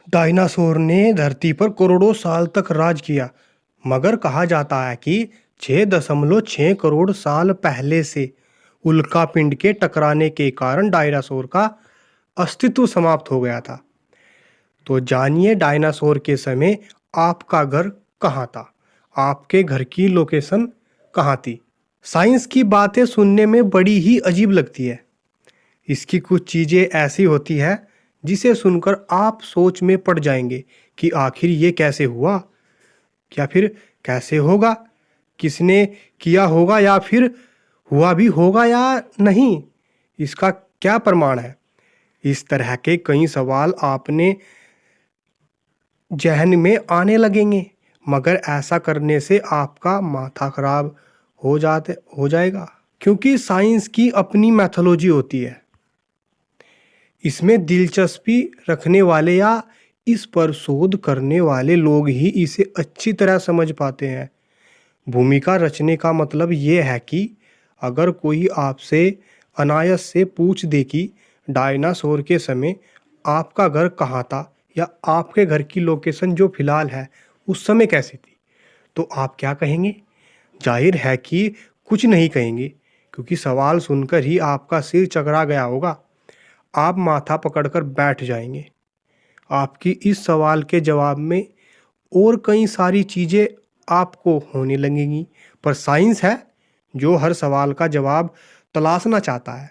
Dinosaur ने धरती पर करोड़ों साल तक राज किया, मगर कहा जाता है कि 6.6 करोड़ साल पहले से उल्कापिंड के टकराने के कारण डायनासोर का अस्तित्व समाप्त हो गया था। तो जानिए डायनासोर के समय आपका घर कहाँ था, आपके घर की लोकेशन कहाँ थी। साइंस की बातें सुनने में बड़ी ही अजीब लगती है। इसकी कुछ चीज़ें ऐसी होती है जिसे सुनकर आप सोच में पड़ जाएंगे कि आखिर ये कैसे हुआ, या फिर कैसे होगा, किसने किया होगा, या फिर हुआ भी होगा या नहीं, इसका क्या प्रमाण है। इस तरह के कई सवाल आपने जहन में आने लगेंगे, मगर ऐसा करने से आपका माथा खराब हो जाएगा, क्योंकि साइंस की अपनी मैथोलॉजी होती है। इसमें दिलचस्पी रखने वाले या इस पर शोध करने वाले लोग ही इसे अच्छी तरह समझ पाते हैं। भूमिका रचने का मतलब ये है कि अगर कोई आपसे अनायास से पूछ दे कि डायनासोर के समय आपका घर कहाँ था, या आपके घर की लोकेशन जो फिलहाल है उस समय कैसी थी, तो आप क्या कहेंगे? जाहिर है कि कुछ नहीं कहेंगे, क्योंकि सवाल सुनकर ही आपका सिर चकरा गया होगा। आप माथा पकड़कर बैठ जाएंगे। आपकी इस सवाल के जवाब में और कई सारी चीज़ें आपको होने लगेंगी, पर साइंस है जो हर सवाल का जवाब तलाशना चाहता है।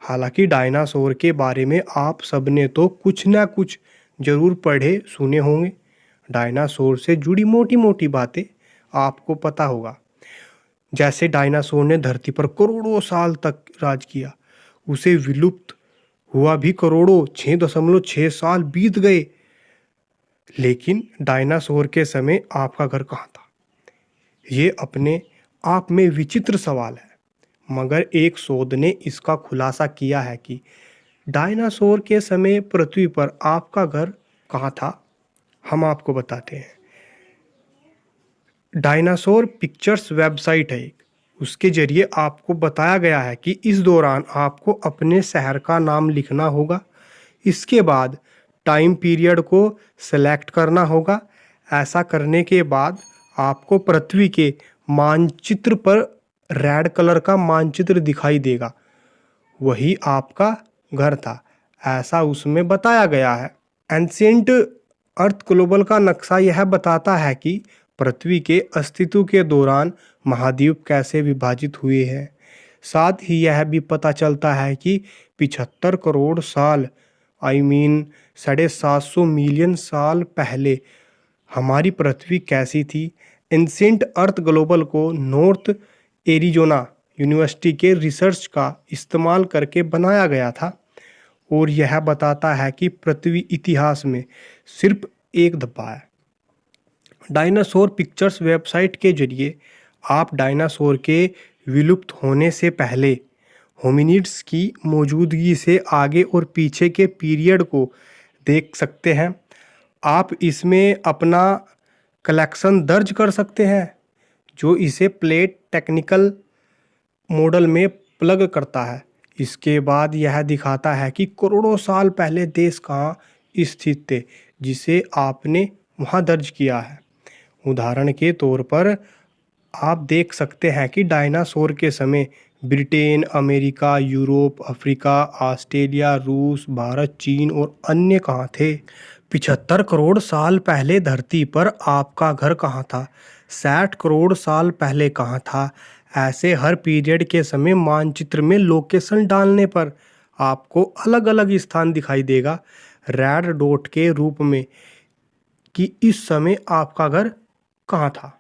हालांकि डायनासोर के बारे में आप सबने तो कुछ ना कुछ जरूर पढ़े सुने होंगे। डायनासोर से जुड़ी मोटी मोटी बातें आपको पता होगा, जैसे डायनासोर ने धरती पर करोड़ों साल तक राज किया, उसे विलुप्त हुआ भी करोड़ों 6.6 साल बीत गए। लेकिन डायनासोर के समय आपका घर कहाँ था? ये अपने आप में विचित्र सवाल है, मगर एक शोध ने इसका खुलासा किया है कि डायनासोर के समय पृथ्वी पर आपका घर कहाँ था। हम आपको बताते हैं। डायनासोर पिक्चर्स वेबसाइट है एक, उसके जरिए आपको बताया गया है कि इस दौरान आपको अपने शहर का नाम लिखना होगा। इसके बाद टाइम पीरियड को सेलेक्ट करना होगा। ऐसा करने के बाद आपको पृथ्वी के मानचित्र पर रेड कलर का मानचित्र दिखाई देगा, वही आपका घर था, ऐसा उसमें बताया गया है। एंशिएंट अर्थ ग्लोबल का नक्शा यह बताता है कि पृथ्वी के अस्तित्व के दौरान महाद्वीप कैसे विभाजित हुए हैं। साथ ही यह भी पता चलता है कि 75 करोड़ साल 750 मिलियन साल पहले हमारी पृथ्वी कैसी थी। एंशिएंट अर्थ ग्लोबल को नॉर्थ एरिजोना यूनिवर्सिटी के रिसर्च का इस्तेमाल करके बनाया गया था, और यह बताता है कि पृथ्वी इतिहास में सिर्फ एक धब्बा है। डायनासोर पिक्चर्स वेबसाइट के जरिए आप डायनासोर के विलुप्त होने से पहले होमिनिड्स की मौजूदगी से आगे और पीछे के पीरियड को देख सकते हैं। आप इसमें अपना कलेक्शन दर्ज कर सकते हैं, जो इसे प्लेट टेक्निकल मॉडल में प्लग करता है। इसके बाद यह दिखाता है कि करोड़ों साल पहले देश कहाँ स्थित थे, जिसे आपने वहाँ दर्ज किया है। उदाहरण के तौर पर आप देख सकते हैं कि डायनासोर के समय Britain, America, Europe, Africa, Australia, रूस, भारत, चीन और अन्य कहाँ थे। 75 करोड़ साल पहले धरती पर आपका घर कहाँ था, 60 करोड़ साल पहले कहाँ था। ऐसे हर पीरियड के समय मानचित्र में लोकेशन डालने पर आपको अलग अलग स्थान दिखाई देगा रेड डॉट के रूप में, कि इस समय आपका घर कहाँ था।